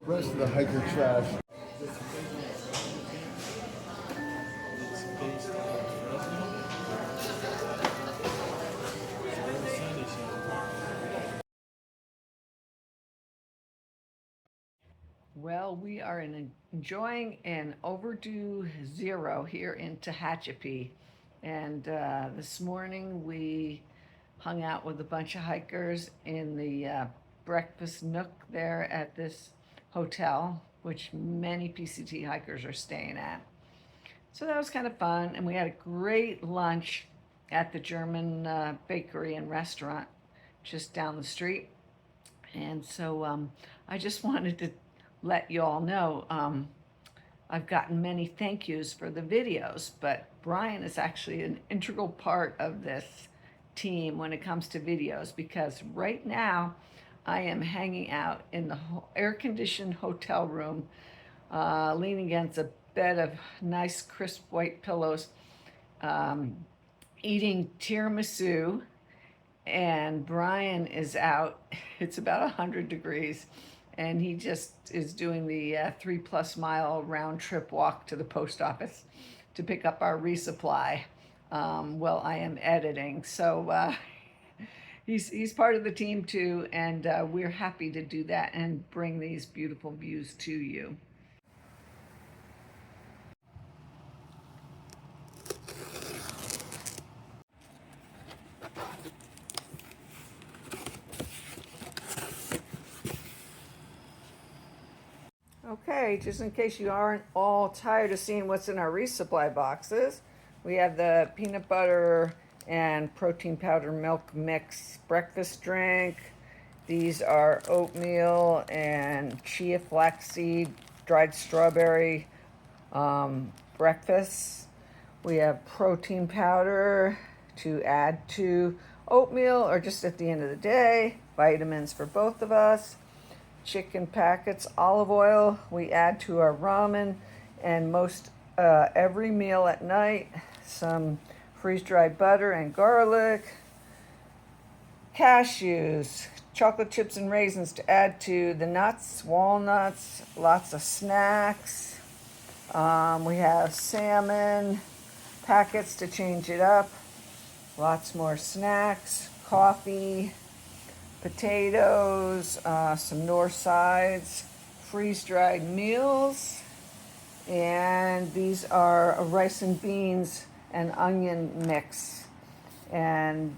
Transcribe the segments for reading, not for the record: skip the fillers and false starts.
Rest of the hiker trash. Well, we are enjoying an overdue zero here in Tehachapi. And this morning we hung out with a bunch of hikers in the breakfast nook there at this hotel, which many PCT hikers are staying at. So that was kind of fun. And we had a great lunch at the German bakery and restaurant just down the street. And so I just wanted to let you all know I've gotten many thank yous for the videos, but Brian is actually an integral part of this team when it comes to videos, because right now I am hanging out in the air-conditioned hotel room, leaning against a bed of nice crisp white pillows, eating tiramisu, and Brian is out. It's about 100 degrees, and he just is doing the 3+ mile round trip walk to the post office to pick up our resupply while I am editing. So he's part of the team too, and we're happy to do that and bring these beautiful views to you. Okay, just in case you aren't all tired of seeing what's in our resupply boxes, we have the peanut butter and protein powder milk mix breakfast drink. These are oatmeal and chia flaxseed dried strawberry breakfasts. We have protein powder to add to oatmeal or just at the end of the day. Vitamins for both of us. Chicken packets, olive oil we add to our ramen and most every meal at night. Some freeze-dried butter and garlic. Cashews, chocolate chips and raisins to add to the nuts, walnuts, lots of snacks. We have salmon packets to change it up, lots more snacks, coffee, potatoes, some north sides, freeze-dried meals, and these are a rice and beans and onion mix. And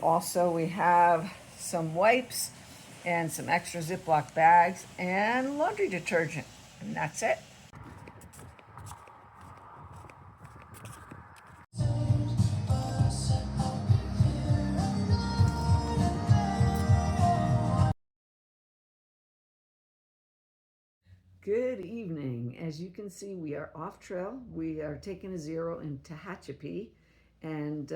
also we have some wipes and some extra Ziploc bags and laundry detergent, and that's it. Good evening. As you can see, we are off trail. We are taking a zero in Tehachapi, and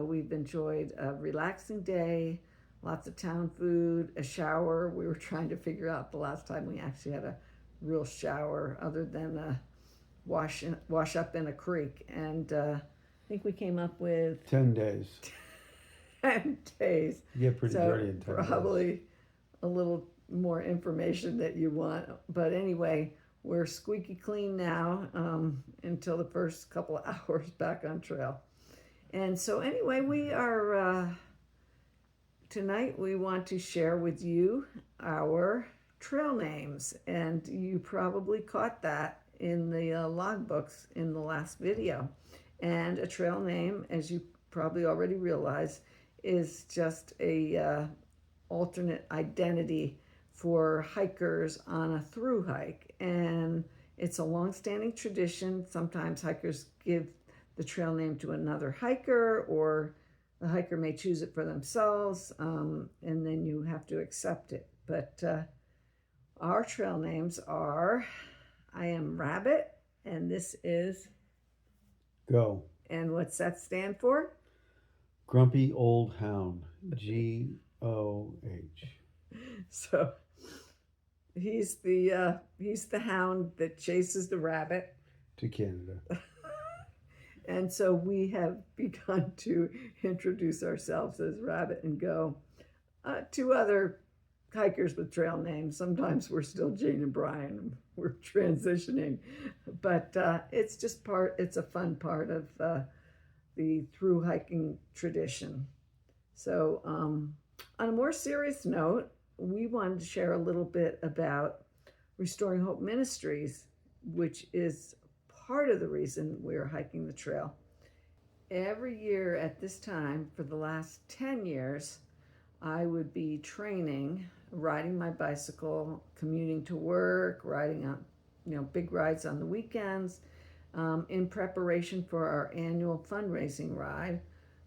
we've enjoyed a relaxing day, lots of town food, a shower. We were trying to figure out the last time we actually had a real shower other than a wash up in a creek, and I think we came up with 10 days. 10 days. You get pretty dirty in 10 days. Probably a little more information that you want, but anyway, we're squeaky clean now until the first couple of hours back on trail. And so anyway, we are tonight we want to share with you our trail names, and you probably caught that in the logbooks in the last video. And a trail name, as you probably already realize, is just a alternate identity for hikers on a through hike, and it's a long-standing tradition. Sometimes hikers give the trail name to another hiker, or the hiker may choose it for themselves, and then you have to accept it. But our trail names are, I am Rabbit, and this is Go. And what's that stand for? Grumpy Old Hound. G-O-H. So he's the hound that chases the rabbit to Canada. And so we have begun to introduce ourselves as Rabbit and Go to other hikers with trail names. Sometimes we're still Jane and Brian. We're transitioning, but it's a fun part of the through hiking tradition. So on a more serious note, we wanted to share a little bit about Restoring Hope Ministries, which is part of the reason we're hiking the trail. Every year at this time for the last 10 years, I would be training, riding my bicycle, commuting to work, riding on, big rides on the weekends, in preparation for our annual fundraising ride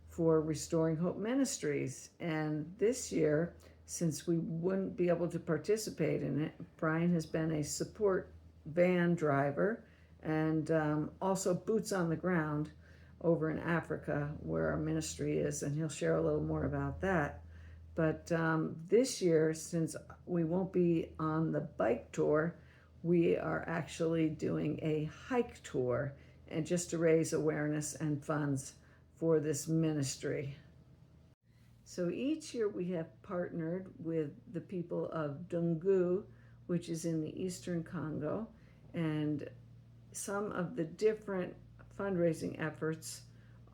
for Restoring Hope Ministries. And this year, since we wouldn't be able to participate in it, Brian has been a support van driver and also boots on the ground over in Africa where our ministry is, and he'll share a little more about that. But this year, since we won't be on the bike tour, we are actually doing a hike tour, and just to raise awareness and funds for this ministry. So each year we have partnered with the people of Dungu, which is in the eastern Congo, and some of the different fundraising efforts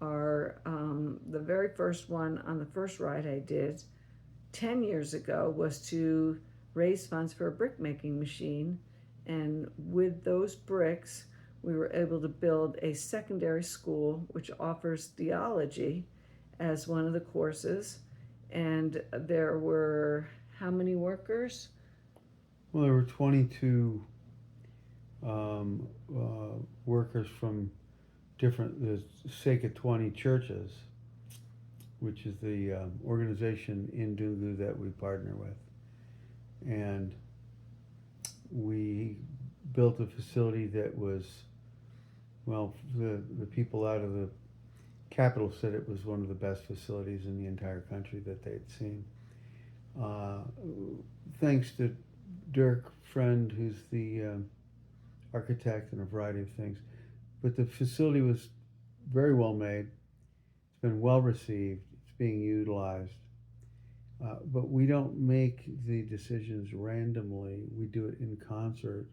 are the very first one on the first ride I did 10 years ago was to raise funds for a brick making machine, and with those bricks we were able to build a secondary school which offers theology as one of the courses. And there were how many workers? Well, there were 22 workers from the Sake of 20 churches, which is the organization in Dungu that we partner with. And we built a facility that was, well, the people out of the capital said it was one of the best facilities in the entire country that they'd seen. Thanks to Dirk Friend, who's the architect and a variety of things. But the facility was very well made. It's been well received. It's being utilized. But we don't make the decisions randomly. We do it in concert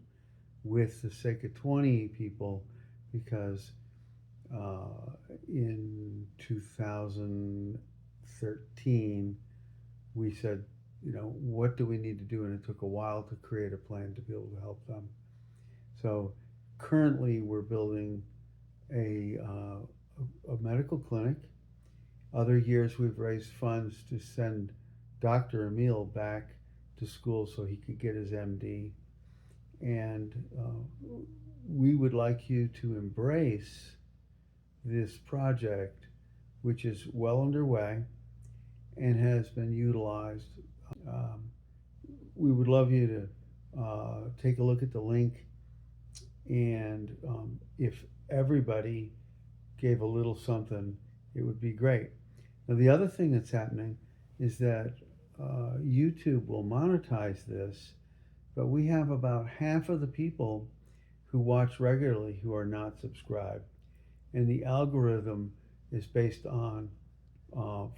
with the Sake of 20 people, because in 2013 we said, what do we need to do? And it took a while to create a plan to be able to help them. So currently we're building a medical clinic. Other years we've raised funds to send Dr. Emil back to school so he could get his MD. And we would like you to embrace this project, which is well underway and has been utilized. We would love you to take a look at the link, and if everybody gave a little something, it would be great. Now, the other thing that's happening is that YouTube will monetize this, but we have about half of the people who watch regularly who are not subscribed. And the algorithm is based on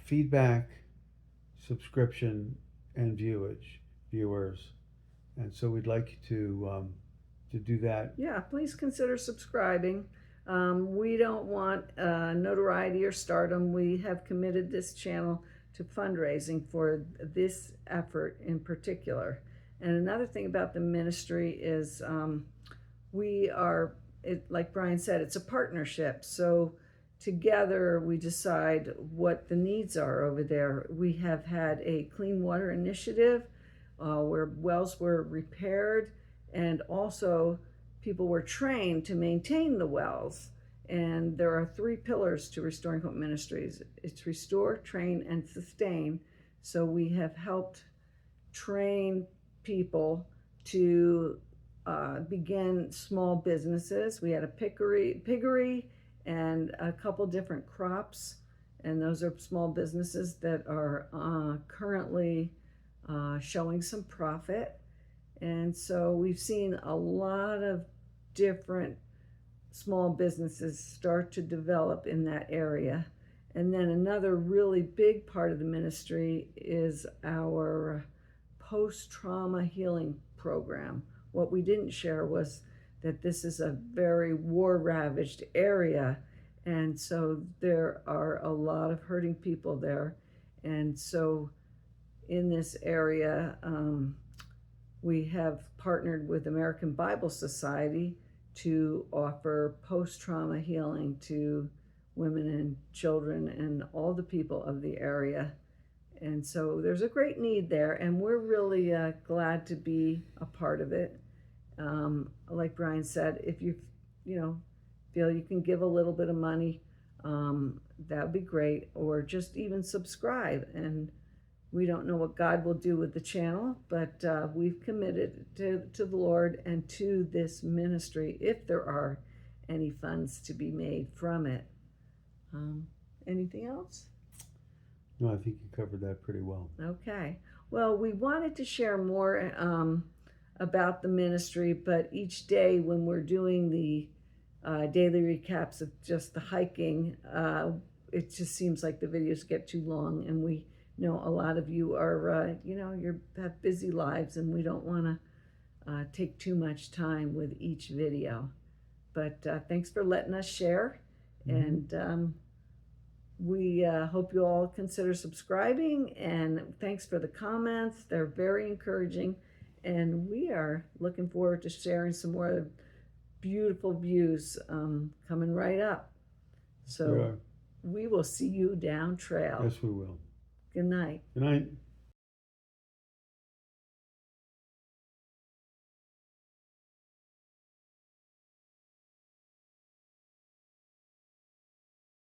feedback, subscription, and viewers. And so we'd like you to do that. Yeah, please consider subscribing. We don't want notoriety or stardom. We have committed this channel to fundraising for this effort in particular. And another thing about the ministry is like Brian said, it's a partnership. So together we decide what the needs are over there. We have had a clean water initiative where wells were repaired, and also people were trained to maintain the wells. And there are 3 pillars to Restoring Hope Ministries. It's restore, train, and sustain. So we have helped train people to begin small businesses. We had a piggery and a couple different crops, and those are small businesses that are currently showing some profit. And so we've seen a lot of different small businesses start to develop in that area. And then another really big part of the ministry is our post-trauma healing program. What we didn't share was that this is a very war-ravaged area, and so there are a lot of hurting people there. And so in this area, we have partnered with American Bible Society to offer post-trauma healing to women and children and all the people of the area. And so there's a great need there, and we're really glad to be a part of it. Like Brian said, if you feel you can give a little bit of money, that would be great, or just even subscribe. And we don't know what God will do with the channel, but we've committed to the Lord and to this ministry if there are any funds to be made from it. Anything else? No, I think you covered that pretty well. Okay. Well, we wanted to share more about the ministry, but each day when we're doing the daily recaps of just the hiking, it just seems like the videos get too long, and we know a lot of you are, you have busy lives, and we don't want to take too much time with each video. But thanks for letting us share, and we hope you all consider subscribing, and thanks for the comments. They're very encouraging, and we are looking forward to sharing some more beautiful views coming right up. So we will see you down trail. Yes, we will. Good night. Good night.